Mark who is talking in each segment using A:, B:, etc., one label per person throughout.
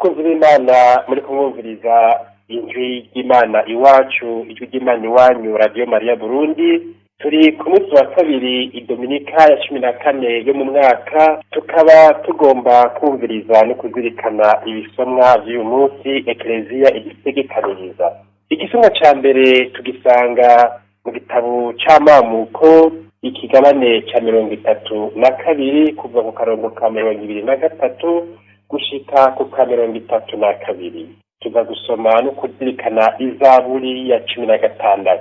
A: bakunzi b'Imana muri kumwumviriza ijwi ry'Imana iwacu, ijwi ry'Imana iwanyu, Radio Maria Burundi. Turi ku munsi wa kabiri idominika ya 14 yo mu mwaka, tukaba tugomba kumviriza no kuzirikana ibisomwa by'uyu munsi Eklezia igitegekaniza. Igisomwa ca mbere tugisanga mu gitabo c'amamuko ikigabane ca 32 kuva ku karongo ka 23 gushika ku ka 32. Tuza gusoma no kuzirikana izaburi ya 16.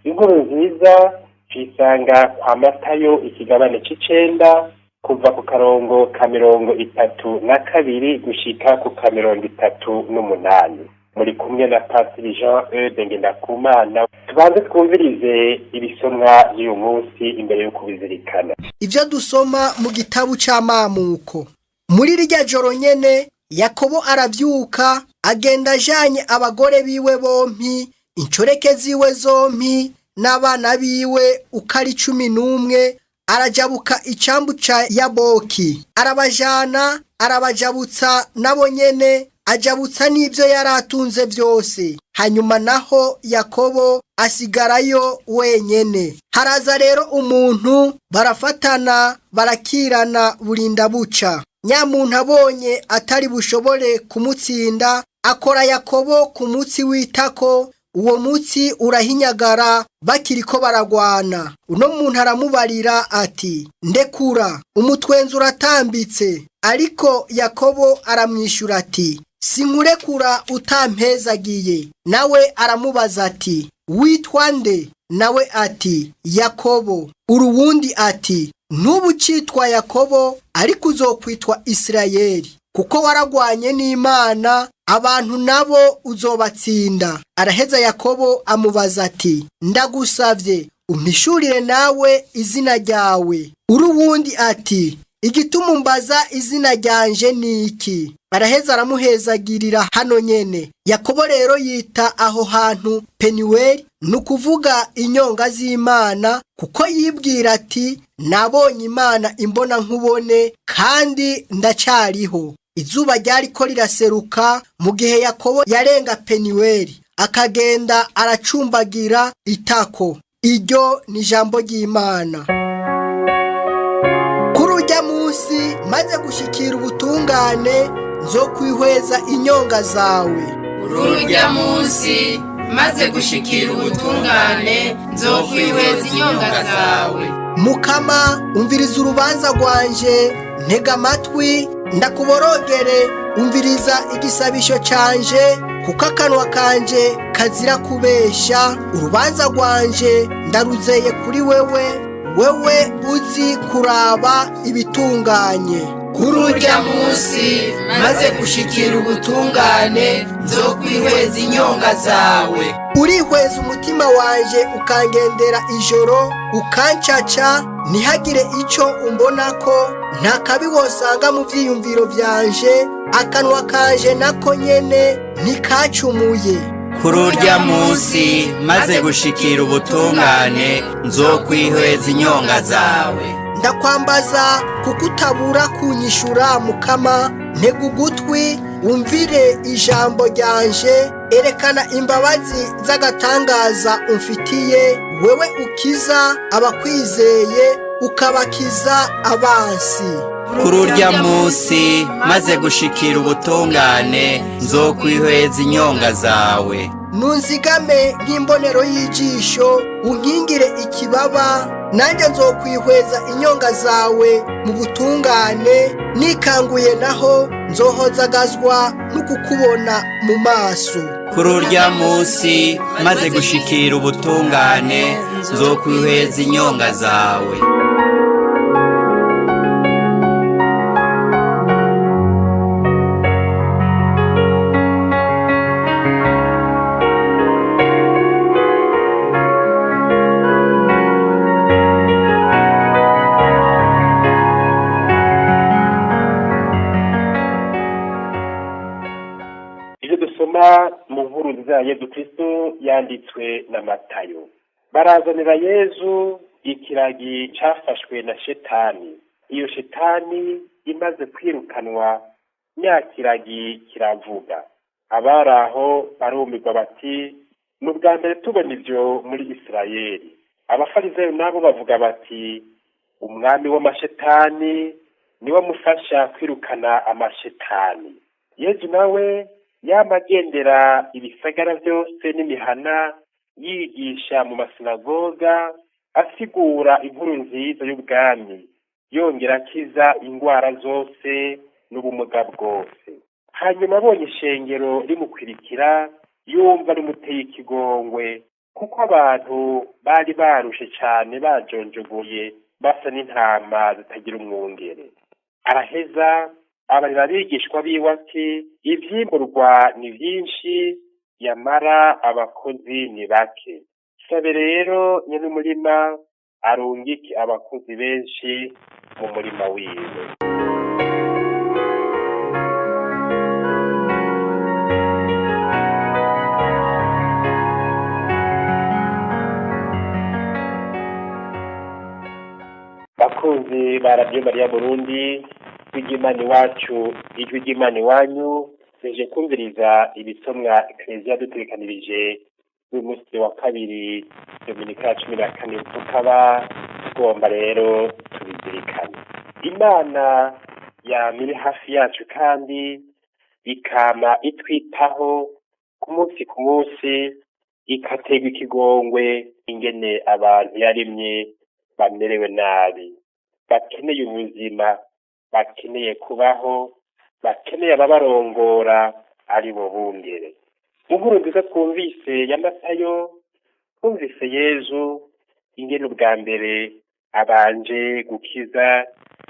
A: Inkuru nziza tuyisanga kwa Matayo ikigabane c'icenda kuva ku karongo ka 32 gushika ku ka 38. Muri kumwe na Pastor Jean Ngendakumana. Tubanze twumvirize ibisomwa by'uyu munsi imbere yo kubizirikana.
B: Ivyo dusoma mu gitabo c'amamuko. Muri rirya joro nyene Yakobo aravyuka agenda ajanye abagore biwe bompi, incoreke ziwe zompi n'abana biwe ukari 11, arajabuka icambu ca Yaboki, arabajana arabajabutsa nabo nyene, ajabutsa n'ivyo yaratunze vyose. Hanyuma naho Yakobo asigarayo wenyene. Haraza rero umuntu, barafatana barakirana burinda buca. Nyamuntu abonye atari bushobore kumutsinda, akora Yakobo ku mutsi witako, uwo mutsi urahinyagara bakiriko baragwana. Uno muntu aramubarira ati, ndekura, umutwenzi uratambitse. Ariko Yakobo aramwishura ati, sinkurekura utampezagiye. Nawe aramubaza ati, witwa nde? Nawe ati, Yakobo. Uruwundi ati, nubu citwa Yakobo, ariko uzokwitwa Isirayeli, kuko waragwanye n'Imana, abantu nabo uzobatsinda. Araheza Yakobo amubaza ati, ndagusavye umpishurire nawe izina ryawe. Uruwundi ati, igituma umbaza izina ryanje niki? Araheza aramuhezagirira hano nyene. Yakobo rero yita aho hantu Peniweli, nukuvuga inyonga z'Imana, kuko yibwira ati, nabonye Imana imbona nkubone kandi ndacariho. Izuba ryariko riraseruka mu gihe Yakobo yarenga Peniweli, akagenda aracumbagira itako. Iryo ni ijambo ry'Imana. Kuri urya munsi maze gushikira ubutungane, nzokwihweza inyonga zawe.
C: Kuri urya munsi maze gushikira ubutungane, nzokwihweza inyonga zawe.
B: Mukama, umviriza urubanza rwanje, ntega amatwi ndakuborogere, umviriza igisabisho canje, kuko akanwa kanje kazira kubesha. Urubanza rwanje ndaruzeye kuri wewe, wewe uzi kuraba ibitunganye.
C: Kuri urya munsi maze gushikira ubutungane, nzokwihweza inyonga zawe.
B: Urihweza umutima wanje ukangendera ijoro, ukancaca ntihagire ico umbonako, nta kabi wosanga mu vyiyumviro vyanje, akanwa kanje nako nyene ntikacumuye.
D: Kuri urya munsi maze gushikira ubutungane, nzokwihweza inyonga zawe.
B: Ndakwambaza kuko utabura kunyishura Mukama, ntega ugutwi wumvire ijambo ryanje, erekana imbabazi z'agatangaza umfitiye, wewe ukiza abakwizeye ukabakiza abansi.
D: Kuri urya munsi maze gushikira ubutungane, nzokwihweza inyonga zawe.
B: Nunzigame nk'imbonero y'ijisho, unkingire ikibaba, nanjye nzokwihweza inyonga zawe mu butungane, nikanguye naho nzohozagazwa n'ukukubona mu maso.
D: Kuri urya munsi maze gushikira ubutungane, nzokwihweza inyonga zawe.
A: mu nkuru nziza Yezu Kristo yanditswe na Matayo. Barazanira Yezu ikiragi cafashwe na Shetani. Iyo Shetani imaze kwirukanwa nyakiragi kiravuga. Abari aho barumirwa bati ni ubwa mbere tubona ibyo muri Isirayeli. Abafarisayo nabo bavuga bati umwami w'amashetani niwe mufasha kwirukana amashetani. Yesu nawe yamagendera ibisagara byose n'imihana yigisha mu masinagoga asigura inkuru nziza y'ubwami, yongera akiza indwara zose n'ubumuga bwose. Hanyuma abonye ishengero rimukwirikira yumva rimuteye ikigongwe, kuko abantu bari barushe cyane bajonjogoye basa n'intama zitagira umwungere. Araheza abarira abigishwa biwe ati ivyimburwa ni vyinshi yamara abakozi ni bake. Sabe rero nyene umurima arungike abakozi benshi mu murima wiwe. Bakunzi ba Radio Mariya Burundi, Ijwi iwacu, ijwi ry'Imana iwanyu, tuje kumviriza ibisomwa Eklezia dutegekanirije uyu munsi wa kabiri Dominika ya 14, tukaba tugomba rero tubizirikane. Imana yamiri hafi yacu kandi ikama itwitaho ku munsi ikategwa ikigongwe ingene abantu yarimye bamerewe nabi, bakeneye ubuzima, bakeneye kubaho, bakeneye ababarongora ari bo bungere. Inkuru nziza twumvise ya Matayo, twumvise Yezu ingene ubwa mbere abanje gukiza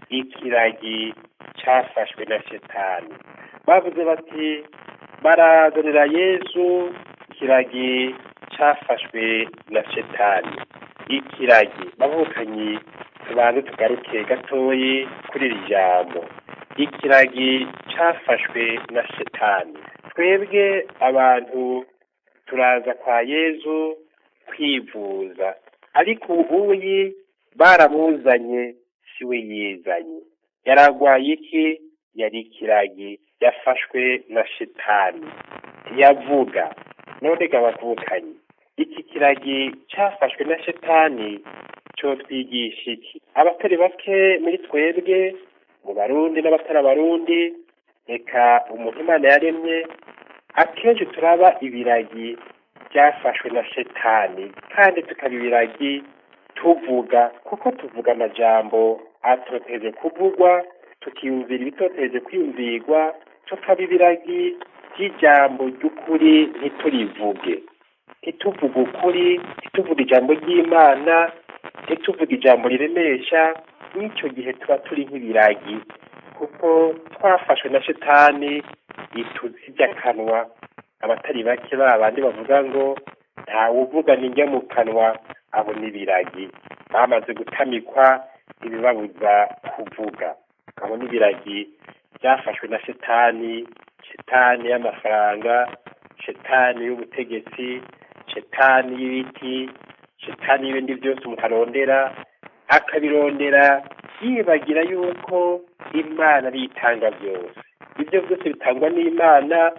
A: ikiragi cyafashwe na Shetani. Bavuze bati barazanira Yezu ikiragi cyafashwe na Shetani. Ikiragi bavukanyi tubanze tugaruke gatoyi kuri iri jambo. Ikiragi cyafashwe na Shetani. Twebwe abantu turaza kwa Yezu kwivuza, ariko ubuyi baramuzanye siwe yizanye. Yaragwaye iki? Yari ikiragi yafashwe na Shetani. Yavuga none gabavukanyi, iki kiragi cyafashwe na Shetani cyo twigisha iki? Abatari bake muri twebwe, mu Barundi n'abatari Abarundi, eka umuntu Imana yaremye, akenshi turaba ibiragi byafashwe na Shetani, kandi tukabibiragi tuvuga, kuko tuvuga amajambo atoteje kuvugwa, tukiyumvira ibitoteje kwiyumvirwa, tukabibiragi by'ijambo ry'ukuri ntiturivuge. Ntituvuge ukuri, ntituvuge ijambo ry'Imana, ntituvuge ijambo riremesha. N'icyo gihe tuba turi nk'ibiragi, kuko twafashwe na Shetani ituzibya akanwa. Abatari bake babandi bavuga ngo ntawe uvuga n'injya mu kanwa, abo n'ibiragi bamaze gutamikwa ibibabuza kuvuga. Abo n'ibiragi byafashwe na Shetani, Shetani y'amafaranga, Shetani y'ubutegetsi, Shetani y'ibiti, Shetani y'ibindi byose umuntu arondera, akabirondera yibagira yuko Imana bitanga byose. Ibyo byose bitangwa n'Imana,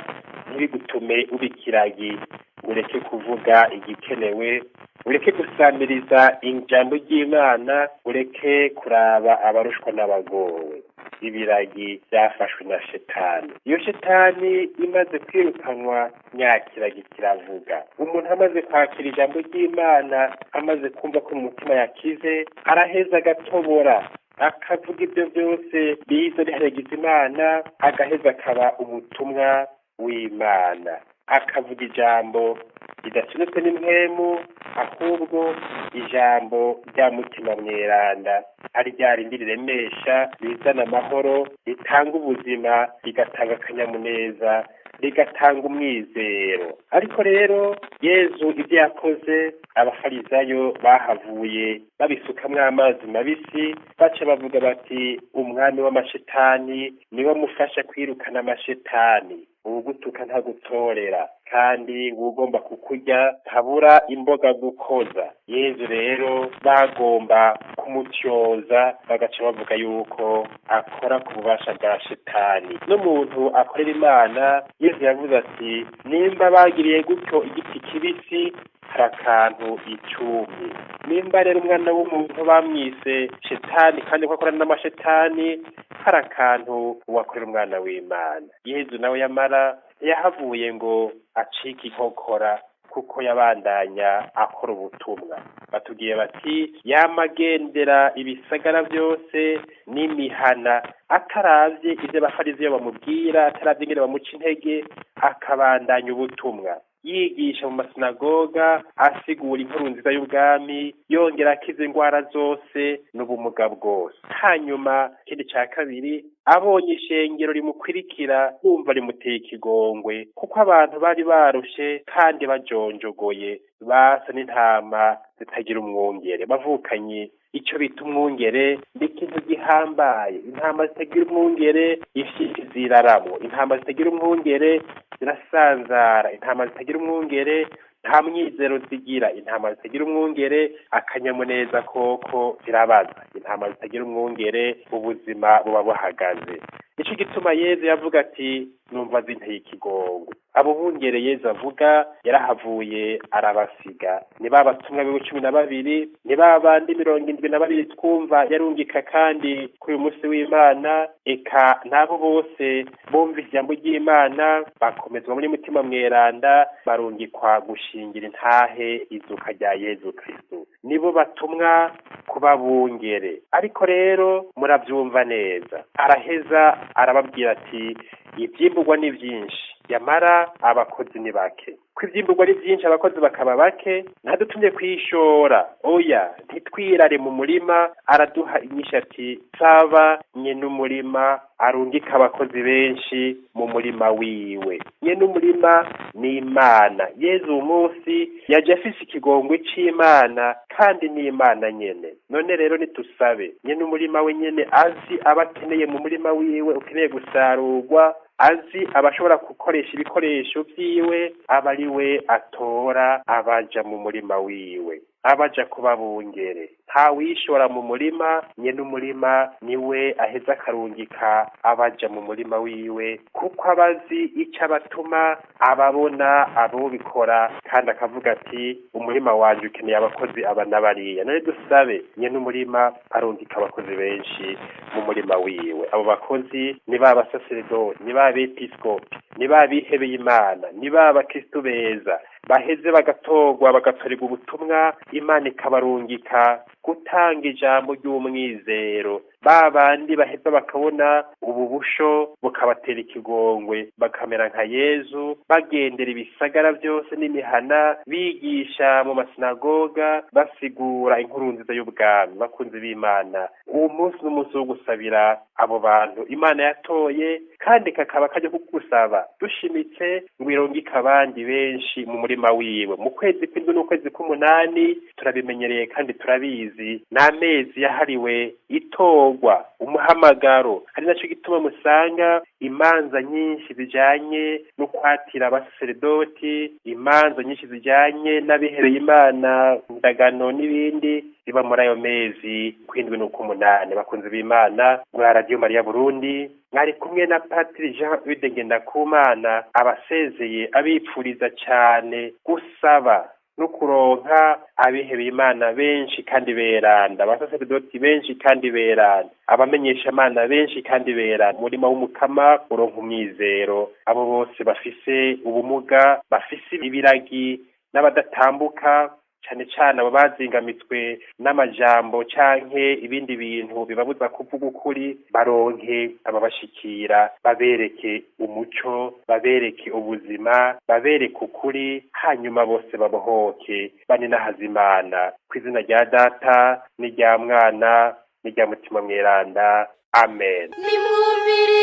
A: ntibigutume ubikiragi, ureke kuvuga igikenewe, ureke gusamiriza ijambo ry'Imana, ureke kuraba abarushwa n'abagowe. Ibiragi byafashwe na Shetani. Iyo Shetani imaze kwirukanwa, nyakiragi kiravuga. Umuntu amaze kwakira ijambo ry'Imana, amaze kumva ko mu mutima yakize, araheza agatobora, akavuga ibyo byose biza bihayagiza Imana, agaheza akaba umutumwa w'Imana, akavuga ijambo ridasunitswe n'impwemu, ahubwo ijambo rya mutima mweranda, ari rya rindi riremesha, rizana amahoro, ritanga ubuzima, rigatanga akanyamuneza, rigatanga umwizero. Ariko rero Yezu ibyo yakoze, abafarisayo bahavuye babisukamwo amazi mabisi, baca bavuga bati umwami w'amashetani niwe mufasha kwirukana amashetani. uwugutuka ntagutorera kandi uwugomba kukurya ntabura imboga gukoza. Yezu rero bagomba kumutyoza bagaca bavuga yuko akora ku bubasha bwa shetani. N'umuntu akorera Imana, Yezu yavuze ati nimba bagiriye gutyo igiti kibisi hari akantu icumi. Nimba rero umwana w'umuntu bamwise shetani kandi ko akorana n'amashetani, hari akantu wakorera umwana w'Imana. Yezu nawe yamara yahavuye ngo acike inkokora kuko yabandanya akora ubutumwa. Batubwiye bati yamagendera ibisagara byose n'imihana, ataravye ivyo abafariziyo bamubwira, ataravye ingene bamuca intege, akabandanya ubutumwa yigisha mu masinagoga, asigura inkuru nziza y'ubwami, yongera akiza ingwara zose n'ubumuga bwose. Hanyuma ikindi ca kabiri, abonye ishengero rimukwirikira bumva rimuteye ikigongwe, kuko abantu bari barushe kandi bajonjogoye, basa n'intama zitagira umwungere. Bavukanye ico bita umwungere ni ikintu gihambaye. Intama zitagira umwungere ifyisi ziraramo, intama zitagira umwungere zirasanzara, intama zitagira umwungere nta mwizero zigira, intama zitagira umwungere akanyamuneza koko zirabaza, intama zitagira umwungere ubuzima buba buhagaze. Nico gituma Yezu yavuga ati numva zinteye ikigongwe. Abo bungere Yezu avuga yarahavuye arabasiga. Ni ba batumwa biwe 12, ni ba bandi 72 twumva yarungika kandi kuri uyu munsi w'Imana, eka nabo bose bumva ijambo ry'Imana bakomezwa muri mutima mweranda, barungikwa gushingira intahe izuka rya Yezu Kristo. Nibo batumwa kuba bungere. Ariko rero muravyumva neza, araheza arababwira ati ivyimburwa ni vyinshi, yamara abakozi ni bake. Ko ivyimburwa ari vyinshi abakozi bakaba bake, ntadutumye kwishora. Oya, ntitwirare mu murima. Araduha inyishu ati saba nyene umurima arungika abakozi benshi mu murima wiwe. Nyene umurima ni Imana. Yezu umunsi yaje afise ikigongwe c'Imana kandi ni Imana nyene. None rero nitusabe nyene umurima we nyene azi abakeneye mu murima wiwe ukeneye gusarurwa, azi abashobora gukoresha ibikoresho vyiwe, aba ari we atora abaja mu murima wiwe, abaja kuba bungere. Nta wishora mu murima, nyene umurima niwe aheza akarungika abaja mu murima wiwe, kuko abazi ico abatuma, ababona abo bikora, kandi akavuga ati umurima wanje ukeneye abakozi aba n'abariya. None dusabe nyene umurima arungika abakozi benshi mu murima wiwe. Abo bakozi ni ba basaseredoti, ni ba abepiskopi, ni ba bihebeye Imana, ni ba bakristo beza baheze bagatorwa bagatorerwa ubutumwa, Imana ikabarungika gutanga ijambo ry'umwizero. Ba bandi baheza bakabona ububusho bukabatera ikigongwe, bakamera nka Yezu, bagendera ibisagara byose n'imihana, bigisha mu masinagoga, basigura inkuru nziza y'ubwami. Bakunzi b'Imana, uwo munsi n'umunsi wo gusabira abo bantu Imana yatoye, kandi kakaba kaje kugusaba dushimitse ngo irongike abandi benshi mu murima wiwe. Mu kwezi kw'indwi n'ukwezi k'umunani turabimenyereye kandi turabizi, n'amezi yahariwe itorwa, umuhamagaro. Ari naco gituma musanga imanza nyinshi zijanye no kwatira abasaseredoti, imanza nyinshi zijanye n'abihereye Imana, indagano n'ibindi ziba muri ayo mezi kw'indwi n'ukw'umunani. Bakunzi b'Imana, muri Radio Maria Burundi mwari kumwe na Patiri Jean-Eude Ngendakumana, abasezeye abipfuriza cane gusaba no kuronka abihebeye Imana benshi kandi beranda, abasaseredoti benshi kandi beranda, abamenyesha Imana benshi kandi beranda. Umurima w'umukama uronka umwizero. Abo bose bafise ubumuga, bafise ibiragi n'abadatambuka, cane cane abo bazingamitswe n'amajambo canke ibindi bintu bibabuza kuvuga ukuri, baronke ababashikira, babereke umuco, babereke ubuzima, babereke ukuri, hanyuma bose babohoke baninahaza Imana. Kw'izina rya Data n'irya Mwana n'irya Mutima Mweranda. Amen.
E: Nimwumvire